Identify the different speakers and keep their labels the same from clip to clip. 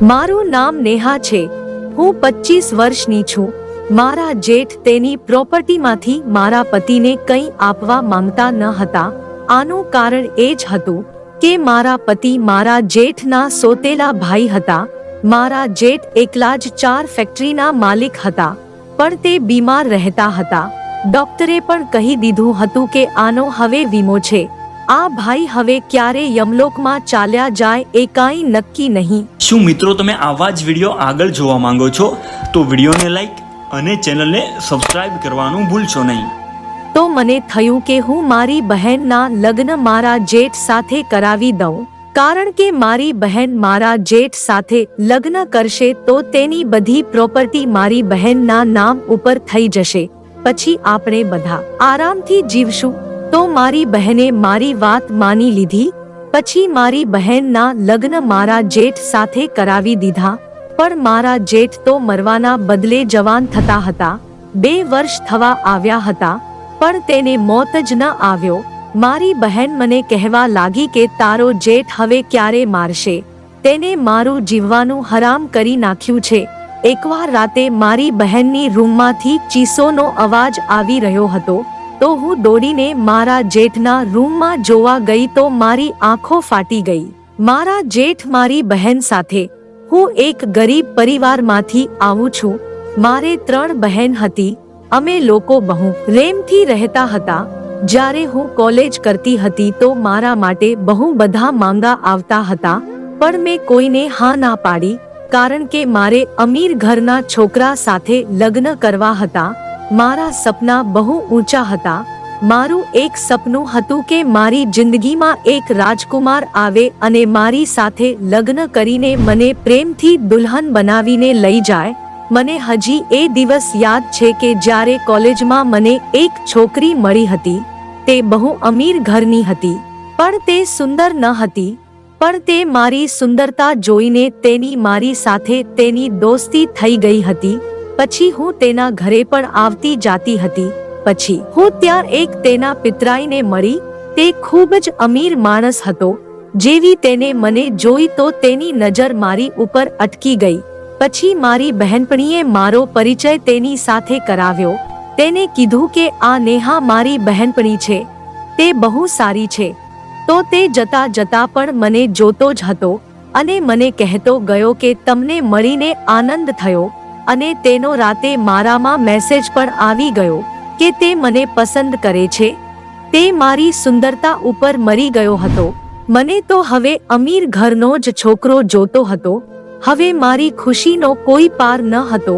Speaker 1: મારું નામ નેહા છે. હું 25 વર્ષની છું. મારા જેઠ તેની પ્રોપર્ટીમાંથી મારા પતિને કંઈ આપવા માંગતા ન હતા. આનું કારણ એ જ હતું કે મારા પતિ મારા જેઠના સોતેલા ભાઈ હતા. મારા જેઠ એકલા જ 4 ફેક્ટરીના માલિક હતા, પણ તે બીમાર રહેતા હતા. ડોક્ટરે પણ કહી દીધું હતું કે આનો હવે વીમો છે. આ ભાઈ હવે ક્યારે યમલોકમાં ચાલ્યા જાય એ કાંઈ નક્કી નહીં.
Speaker 2: શું મિત્રો તમે આવા જ વિડીયો આગળ જોવા માંગો છો? તો વિડીયોને લાઈક અને ચેનલને સબસ્ક્રાઇબ કરવાનું ભૂલશો નહીં.
Speaker 1: તો મને થયું કે હું મારી બહેનના લગ્ન મારા જેઠ સાથે કરાવી દઉં, કારણ કે મારી બહેન મારા જેઠ સાથે લગ્ન કરશે તો તેની બધી પ્રોપર્ટી મારી બહેનના નામ ઉપર થઈ જશે. પછી આપણે બધા આરામથી જીવશું. તો મારી બહેને મારી વાત માની લીધી. પછી મારી બહેનના લગ્ન મારા જેઠ સાથે કરાવી દીધા. પણ મારા જેઠ તો મરવાના બદલે જવાન થતા હતા. 2 વર્ષ થવા આવ્યા હતા, પણ તેને મોત જ ન આવ્યો. મારી બહેન મને કહેવા લાગી કે તારો જેઠ હવે ક્યારે મારશે, તેને મારું જીવવાનું હરામ કરી નાખ્યું છે. એકવાર રાતે મારી બહેનની રૂમમાંથી ચીસોનો અવાજ આવી રહ્યો હતો, તો હું દોડીને મારા જેઠના રૂમમાં જોવા ગઈ તો મારી આંખો ફાટી ગઈ. મારા જેઠ મારી બહેન સાથે. હું એક ગરીબ પરિવારમાંથી આવું છું. મારે 3 બહેન હતી. અમે લોકો બહુ પ્રેમથી રહેતા હતા. જ્યારે હું કોલેજ કરતી હતી તો મારા માટે બહુ બધા માંગા આવતા હતા, પણ મેં કોઈને હા ના પાડી, કારણ કે મારે અમીર ઘરના છોકરા સાથે લગ્ન કરવા હતા. મારા સપના બહુ ઊંચા હતા. મારું એક સપનું હતું કે મારી જિંદગીમાં એક રાજકુમાર આવે અને મારી સાથે લગ્ન કરીને મને પ્રેમથી દુલ્હન બનાવીને લઈ જાય. મને હજી એ દિવસ યાદ છે કે જ્યારે કોલેજમાં મને એક છોકરી મળી હતી. તે બહુ અમીર ઘરની હતી, પણ તે સુંદર ન હતી. પણ તે મારી સુંદરતા જોઈને તેની મારી સાથે તેની દોસ્તી થઈ ગઈ હતી. પછી હું તેના ઘરે પણ આવતી જાતી હતી. પછી હું ત્યાં એક તેના પિતરાઈને મળી. તે ખૂબ જ અમીર માણસ હતો. જેવી તેને મને જોઈ તો તેની નજર મારી ઉપર અટકી ગઈ. પછી મારી બહેનપણીએ મારો પરિચય તેની સાથે કરાવ્યો. તેને કીધું કે આ નેહા મારી બહેનપણી છે, તે બહુ સારી છે. તો તે જતા જતા પણ મને જોતો જ હતો અને મને કહેતો ગયો કે તમને મળીને આનંદ થયો. અને તેનો રાતે મારામાં મેસેજ પણ આવી ગયો કે તે મને પસંદ કરે છે. તે મારી સુંદરતા ઉપર મરી ગયો હતો. મને તો હવે અમીર ઘરનો જ છોકરો જોતો હતો. હવે મારી ખુશીનો કોઈ પાર ન હતો.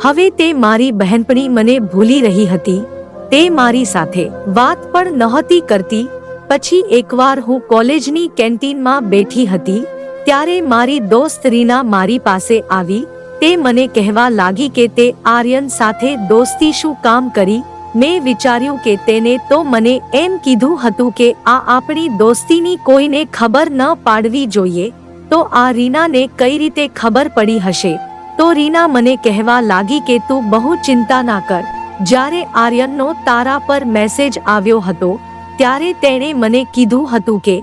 Speaker 1: હવે તે મારી બહેનપણી મને ભૂલી રહી હતી. તે મારી સાથે વાત પણ નહોતી કરતી. પછી એકવાર હું કોલેજની કેન્ટીનમાં બેઠી હતી, ત્યારે મારી દોસ્ત રીના મારી પાસે આવી. તે મને કહેવા લાગી કે તે આર્યન સાથે દોસ્તી શું કામ કરી. મેં વિચાર્યું કે તેને તો મને એમ કીધું હતું કે આ આપણી દોસ્તીની કોઈને ખબર ન પાડવી જોઈએ, તો આ રીનાને કઈ રીતે ખબર પડી હશે. તો રીના મને કહેવા લાગી કે તું બહુ ચિંતા ના કર. જ્યારે આર્યનનો તારા પર મેસેજ આવ્યો હતો, ત્યારે તેણે મને કીધું હતું કે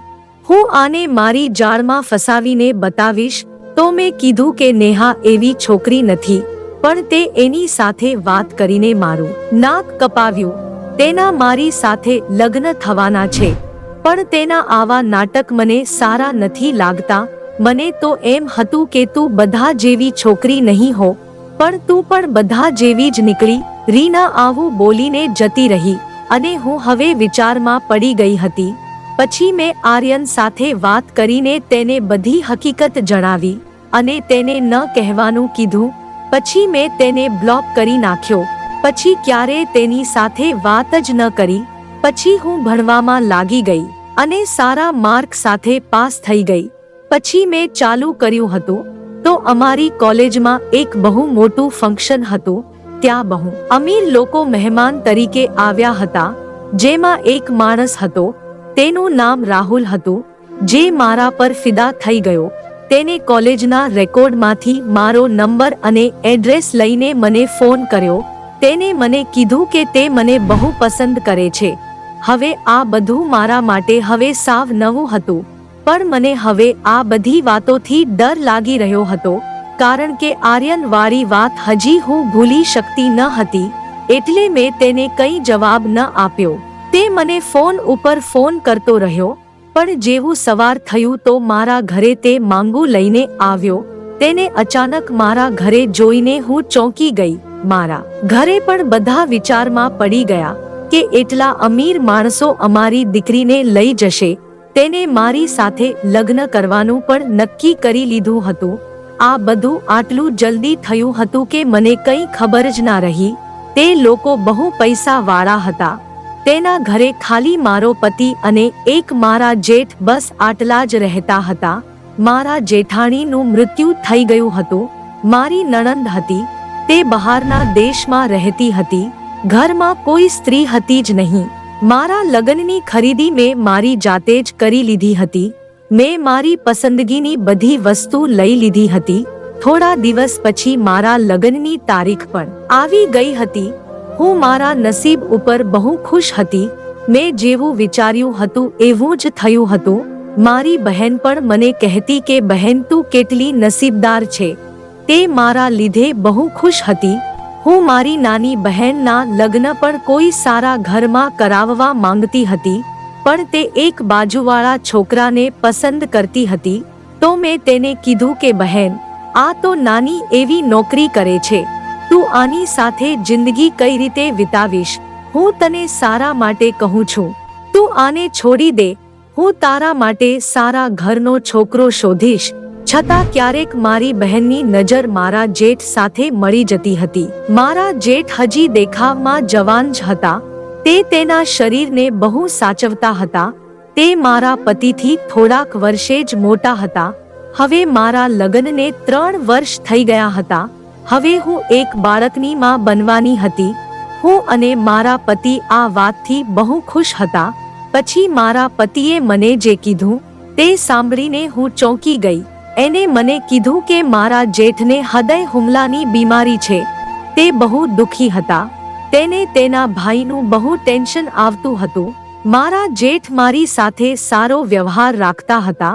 Speaker 1: હું આને મારી જાળમાં ફસાવીને બતાવીશ. તો મેં કીધું કે નેહા એવી છોકરી નથી, પણ તે એની સાથે વાત કરીને મારું નાક કપાવ્યું. તેના મારી સાથે લગ્ન થવાના છે, પણ તેના આવા નાટક મને સારા નથી લાગતા. મને તો એમ હતું કે તું બધા જેવી છોકરી નહીં હો, પણ તું પણ બધા જેવી જ નીકળી. રીના આવું બોલીને જતી રહી અને હું હવે વિચારમાં પડી ગઈ હતી. પછી મેં આર્યન સાથે વાત કરીને તેને બધી હકીકત જણાવી અને તેને ન કહેવાનું કીધું. પછી મેં તેને બ્લોક કરી નાખ્યો. પછી ક્યારેય તેની સાથે વાત જ ન કરી. પછી હું ભણવામાં લાગી ગઈ અને સારા માર્ક સાથે પાસ થઈ ગઈ. પછી મેં ચાલુ કર્યું હતું. તો અમારી કોલેજમાં એક બહુ મોટું ફંક્શન હતું. ત્યાં બહુ અમીર લોકો મહેમાન તરીકે આવ્યા હતા. જેમાં એક માણસ હતો, તેનું નામ રાહુલ હતું, જે મારા પર ફિદા થઈ ગયો. તેને કોલેજના રેકોર્ડમાંથી મારો નંબર અને એડ્રેસ લઈને મને ફોન કર્યો. તેને મને કીધું કે તે મને બહુ પસંદ કરે છે. હવે આ બધું મારા માટે હવે સાવ નવું હતું. પણ મને હવે આ બધી વાતોથી ડર લાગી રહ્યો હતો, કારણ કે આર્યન વાળી વાત હજી હું ભૂલી શકતી ન હતી, એટલે મેં તેને કંઈ જવાબ ન આપ્યો. તે મને ફોન ઉપર ફોન કરતો રહ્યો, પણ જેવું સવાર થયું તો મારા ઘરે તે માંગુ લઈને આવ્યો. તેને અચાનક મારા ઘરે જોઈને હું ચોંકી ગઈ. મારા ઘરે પણ બધા વિચારમાં પડી ગયા કે એટલા અમીર માણસો અમારી દીકરીને લઈ જશે. તેને મારી સાથે લગ્ન કરવાનું પણ નક્કી કરી લીધું હતું. આ બધું આટલું જલ્દી થયું હતું કે મને કંઈ ખબર જ ના રહી. તે લોકો બહુ પૈસા વાળા હતા. તેના ઘરે ખાલી મારો પતિ અને એક મારા જેઠ, બસ આટલા જ રહેતા હતા. મારા જેઠાણીનું મૃત્યુ થઈ ગયું હતું. મારી નણંદ હતી, તે બહારના દેશમાં રહેતી હતી. ઘરમાં કોઈ સ્ત્રી હતી જ નહીં. મારા લગ્નની ખરીદી મેં મારી જાતે જ કરી લીધી હતી. મેં મારી પસંદગીની બધી વસ્તુ લઈ લીધી હતી. થોડા દિવસ પછી મારા લગ્નની તારીખ પણ આવી ગઈ હતી. હું મારા નસીબ ઉપર બહુ ખુશ હતી. મેં જેવું વિચાર્યું હતું એવું જ થયું હતું. મારી બહેન પણ મને કહેતી કે બહેન તું કેટલી નસીબદાર છે. તે મારા લીધે બહુ ખુશ હતી. હું મારી નાની બહેનના લગ્ન પણ કોઈ સારા ઘરમાં કરાવવા માંગતી હતી, પણ તે એક બાજુવાળા છોકરાને પસંદ કરતી હતી. તો મેં તેને કીધું કે બહેન, આ તો નાની એવી નોકરી કરે છે, તું આની સાથે જિંદગી કઈ રીતે વિતાવીશ? હું તને સારા માટે કહું છું, તું આને છોડી દે. હું તારા માટે સારા ઘરનો છોકરો શોધીશ. છતાં ક્યારેક મારી બહેનની નજર મારા જેઠ સાથે મળી જતી હતી. મારા જેઠ હજી દેખાવમાં જવાન જ હતા. તે તેના શરીરને બહુ સાચવતા હતા. તે મારા પતિથી થોડાક વર્ષે જ મોટા હતા. હવે મારા લગ્નને 3 વર્ષ થઈ ગયા હતા. હવે હું એક બાળકની માં બનવાની હતી. હું અને મારા પતિ આ વાતથી બહુ ખુશ હતા. પછી મારા પતિએ મને જે કીધું તે સાંભળીને હું ચોંકી ગઈ. એને મને કીધું કે મારા જેઠને હૃદય હુમલાની બીમારી છે. તે બહુ દુખી હતા. તેને તેના ભાઈનું બહુ ટેન્શન આવતું હતું. મારા જેઠ મારી સાથે સારો વ્યવહાર રાખતા હતા,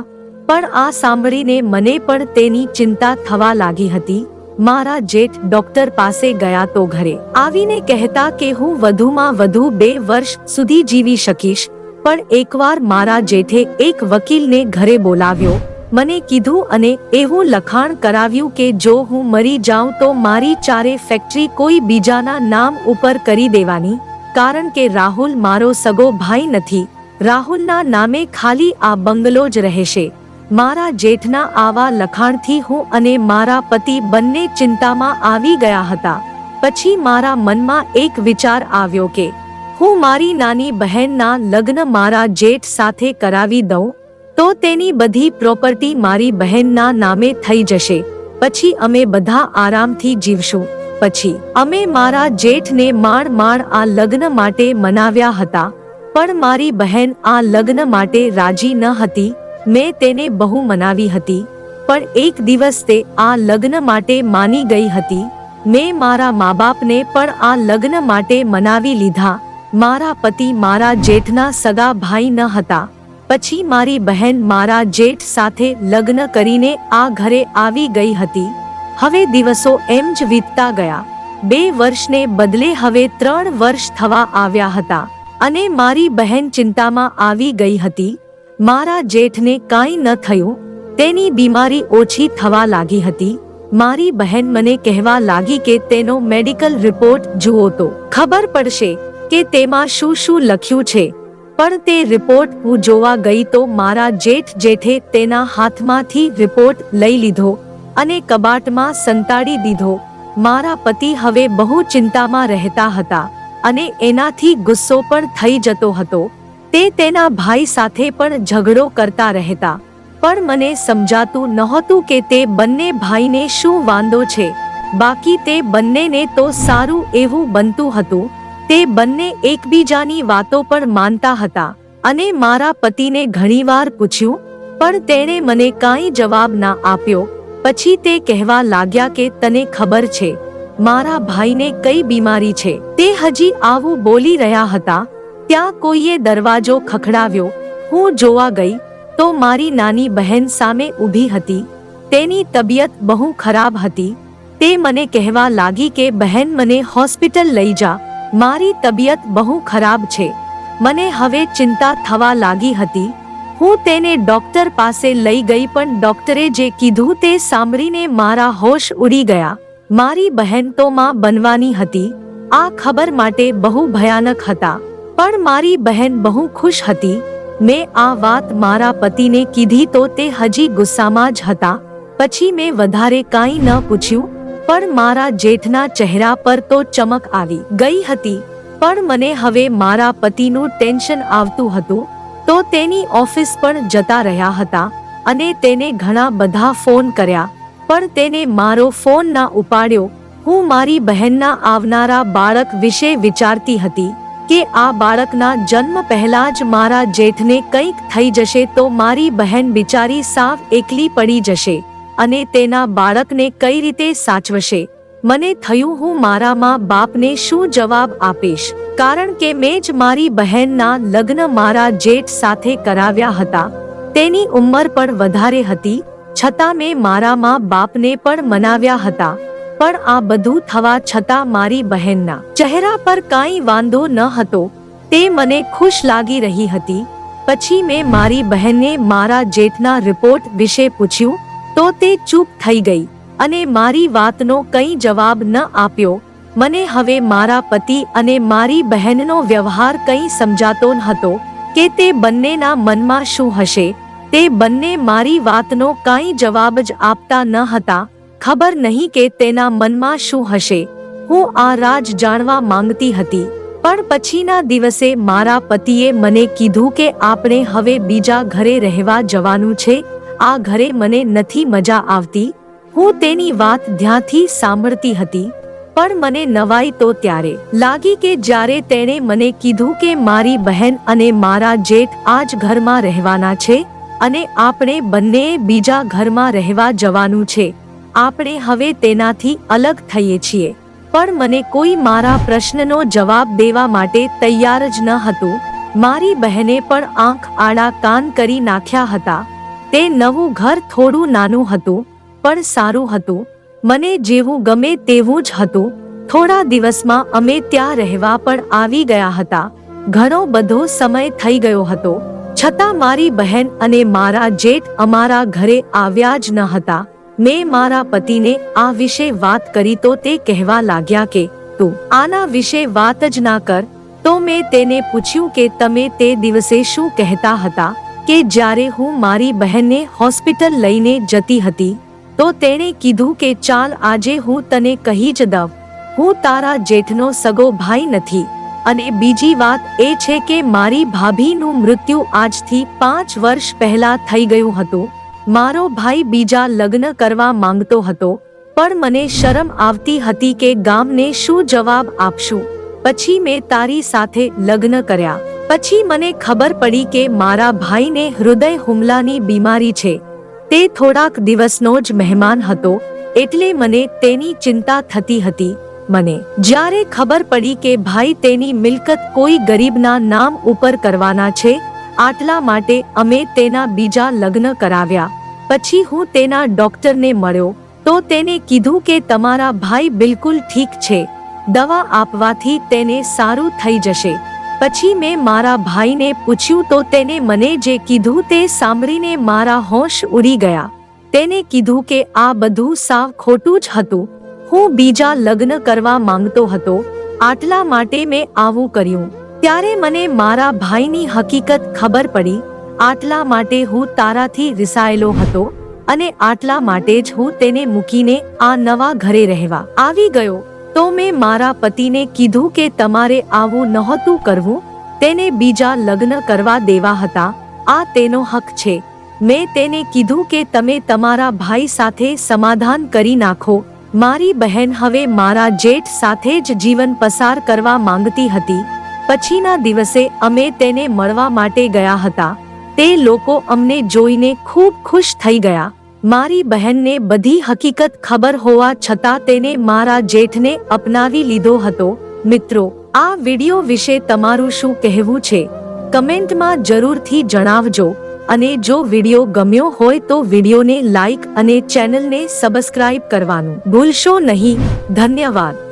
Speaker 1: પણ આ સાંભળીને મને પણ તેની ચિંતા થવા લાગી હતી. મારા જેઠ ડોક્ટર પાસે ગયા તો ઘરે આવીને કહેતા કે હું વધુમાં વધુ 2 વર્ષ સુધી જીવી શકીશ. પણ એકવાર મારા જેઠે એક વકીલને ઘરે બોલાવ્યો. મને કીધું અને એવું લખાણ કરાવ્યું કે જો હું મરી જાઉં તો મારી 4 ફેક્ટરી કોઈ બીજાના નામ ઉપર કરી દેવાની, કારણ કે રાહુલ મારો સગો ભાઈ નથી. રાહુલના નામે ખાલી આ બંગલો જ રહેશે. મારા જેઠના આવા લખાણથી હું અને મારા પતિ બંને ચિંતામાં આવી ગયા હતા. પછી મારા મનમાં એક વિચાર આવ્યો કે હું મારી નાની બહેનના લગ્ન મારા જેઠ સાથે કરાવી દઉં તો તેની બધી પ્રોપર્ટી મારી બહેનના નામે થઈ જશે. પછી અમે બધા આરામથી જીવશું. પછી અમે મારા જેઠને માંડ આ લગ્ન માટે મનાવ્યા હતા, પણ મારી બહેન આ લગ્ન માટે રાજી ન હતી. મેં તેને બહુ મનાવી હતી, પણ એક દિવસ તે આ લગ્ન માટે માની ગઈ હતી. મેં મારા મા-બાપને પણ આ લગ્ન માટે મનાવી લીધા. મારા પતિ મારા જેઠના સગા ભાઈ ન હતા. પછી મારી બહેન મારા જેઠ સાથે લગ્ન કરીને આ ઘરે આવી ગઈ હતી. હવે દિવસો એમ જ વીતતા ગયા. 2 વર્ષને બદલે હવે 3 વર્ષ થવા આવ્યા હતા અને મારી બહેન ચિંતામાં આવી ગઈ હતી. મારા જેઠને કાંઈ ન થયું. તેની બીમારી ઓછી થવા લાગી હતી. મારી બહેન મને કહેવા લાગી કે તેનો મેડિકલ રિપોર્ટ જુઓ તો ખબર પડશે કે તેમાં શું શું લખ્યું છે. પણ તે રિપોર્ટ હું જોવા ગઈ તો મારા જેઠે તેના હાથમાંથી રિપોર્ટ લઈ લીધો અને કબાટમાં સંતાડી દીધો. મારા પતિ હવે બહુ ચિંતામાં રહેતા હતા અને એનાથી ગુસ્સો પણ થઈ જતો હતો. તે તેના ભાઈ સાથે પણ ઝઘડો કરતા રહેતા. પણ મને સમજાતું નહોતું કે તે બંને ભાઈને શું વાંધો છે. બાકી તે બંનેને તો સારું એવું બનતું હતું. તે બંને એકબીજાની વાતો પણ માનતા હતા અને મારા પતિને ઘણીવાર પૂછ્યું, પણ તેણે મને કાંઈ જવાબ ના આપ્યો. પછી તે કહેવા લાગ્યા કે તને ખબર છે મારા ભાઈને કઈ બીમારી છે? તે હજી આવું બોલી રહ્યા હતા ત્યાં કોઈએ દરવાજો ખખડાવ્યો. હું જોવા ગઈ તો મારી નાની બહેન સામે ઊભી હતી. તેની તબિયત બહુ ખરાબ હતી. તે મને કહેવા લાગી કે બહેન મને હોસ્પિટલ લઈ જા, મારી તબિયત બહુ ખરાબ છે. મને હવે ચિંતા થવા લાગી હતી. હું તેને ડોક્ટર પાસે લઈ ગઈ પણ ડોક્ટરે જે કીધું તે સાંભળીને મારા હોશ ઉડી ગયા. મારી બહેન તો માં બનવાની હતી. આ ખબર માટે બહુ ભયાનક હતા. પણ મારી બહેન બહુ ખુશ હતી. મેં આ વાત મારા પતિને કીધી તો તે હજી ગુસ્સામાં જ હતા. પછી મેં વધારે કાંઈ ન પૂછ્યું. પણ મારા જેઠના ચહેરા પર તો ચમક આવી ગઈ હતી. પણ મને હવે મારા પતિનું ટેન્શન આવતું હતું. તો તેની ઓફિસ પણ જતા રહ્યા હતા અને તેને ઘણા બધા ફોન કર્યા, પણ તેને મારો ફોન ના ઉપાડ્યો. હું મારી બહેનના આવનારા બાળક વિશે વિચારતી હતી કે આ બાળકના જન્મ પહેલા જ મારા જેઠને કંઈક થઈ જશે તો મારી બહેન બિચારી સાવ એકલી પડી જશે અને તેના બાળકને કઈ રીતે સાચવશે. મને થયું હું મારા મા બાપને શું જવાબ આપીશ, કારણ કે મેં જ મારી બહેનના લગ્ન મારા જેઠ સાથે કરાવ્યા હતા. તેની ઉંમર પણ વધારે હતી, છતાં મેં મારા મા બાપને પણ મનાવ્યા હતા. પણ આ બધું થવા છતાં મારી બહેનના ચહેરા પર કાંઈ વાંધો ન હતો. તે મને ખુશ લાગી રહી હતી. પછી મેં મારી બહેનને મારા જેઠના રિપોર્ટ વિશે પૂછ્યું તો તે ચૂપ થઈ ગઈ અને મારી વાતનો કંઈ જવાબ ન આપ્યો. મને હવે મારા પતિ અને મારી બહેનનો વ્યવહાર કંઈ સમજાતો ન હતો કે તે બંનેના મનમાં શું હશે. તે બંને મારી વાતનો કાંઈ જવાબ જ આપતા ન હતા. ખબર નહીં કે તેના મનમાં શું હશે. હું આ રાજ જાણવા માંગતી હતી. પણ પછીના દિવસે મારા પતિએ મને કીધું કે આપણે હવે બીજા ઘરે રહેવા જવાનું છે. આ ઘરે મને નથી મજા આવતી. હું તેની વાત ધ્યાનથી સાંભળતી હતી. પણ મને નવાઈ તો ત્યારે લાગી કે જ્યારે તેણે મને કીધું કે મારી બહેન અને મારા જેઠ આ જ ઘરમાં રહેવાના છે અને આપણે બંનેએ બીજા ઘરમાં રહેવા જવાનું છે. આપણે હવે તેનાથી અલગ થઈએ છીએ. પણ મને કોઈ મારા પ્રશ્નનો જવાબ દેવા માટે તૈયાર જ ન હતું. મારી બહેને પણ આંખ આડા કાન કરી નાખ્યા હતા. તે નવું ઘર થોડું નાનું હતું પણ સારું હતું. મને જેવું ગમે તેવું જ હતું. થોડા દિવસમાં અમે ત્યાં રહેવા પણ આવી ગયા હતા. ઘણો બધો સમય થઈ ગયો હતો, છતાં મારી બહેન અને મારા જેઠ અમારા ઘરે આવ્યા જ ન હતા. મેં મારા પતિને આ વિશે વાત કરી તો તે કહેવા લાગ્યા કે તું આના વિશે વાત જ ના કર. તો મેં તેને પૂછ્યું કે તમે તે દિવસે શું કહેતા હતા કે જ્યારે હું મારી બહેનને હોસ્પિટલ લઈને જતી હતી તો તેણે કીધું કે ચાલ આજે હું તને કહી જ દઉં, હું તારા જેઠનો સગો ભાઈ નથી. અને બીજી વાત એ છે કે મારી ભાભીનું મૃત્યુ આજથી 5 વર્ષ પહેલા થઈ ગયું હતું. મારો ભાઈ બીજા લગ્ન કરવા માંગતો હતો, પણ મને શરમ આવતી હતી કે ગામને શું જવાબ આપશું. પછી મેં તારી સાથે લગ્ન કર્યા. પછી મને ખબર પડી કે મારા ભાઈને હૃદય હુમલાની બીમારી છે. તે થોડાક દિવસનો જ મહેમાન હતો, એટલે મને તેની ચિંતા થતી હતી. મને જ્યારે ખબર પડી કે ભાઈ તેની મિલકત કોઈ ગરીબના નામ ઉપર કરવાના છે, આટલા માટે અમે તેના બીજા લગ્ન કરાવ્યા. પછી હું તેના ડોક્ટરને મળ્યો તો તેને કીધું કે તમારા ભાઈ બિલકુલ ઠીક છે, દવા આપવાથી તેને સારું થઈ જશે. પછી મેં મારા ભાઈને પૂછ્યું તો તેને મને જે કીધું તે સાંભળીને મારા હોશ ઉડી ગયા. તેને કીધું કે આ બધું સાવ ખોટું જ હતું. હું બીજા લગ્ન કરવા માંગતો હતો, આટલા માટે મેં આવું કર્યું. ત્યારે મને મારા ભાઈની હકીકત ખબર પડી. આટલા માટે હું તારાથી રિસાયેલો હતો અને આટલા માટે જ હું તેને મૂકીને આ નવા ઘરે રહેવા આવી ગયો. તો મેં મારા પતિને કીધું કે તમારે આવું નહોતું કરવું, તેને બીજા લગ્ન કરવા દેવા હતા. આ તેનો હક છે. મેં તેને કીધું કે તમે તમારા ભાઈ સાથે સમાધાન કરી નાખો. મારી બહેન હવે મારા જેઠ સાથે જ જીવન પસાર કરવા માંગતી હતી. પછીના દિવસે અમે તેને મળવા માટે ગયા હતા. તે લોકો અમને જોઈને ખૂબ ખુશ થઈ ગયા. મારી બહેનને બધી હકીકત ખબર હોવા છતાં તેને મારા જેઠને અપનાવી લીધો હતો. મિત્રો, આ વિડિયો વિશે તમારું શું કહેવું છે? કમેન્ટમાં જરૂરથી જણાવજો. અને જો વિડીયો ગમ્યો હોય તો વિડીયોને લાઈક અને ચેનલને સબસ્ક્રાઇબ કરવાનું ભૂલશો નહીં. ધન્યવાદ.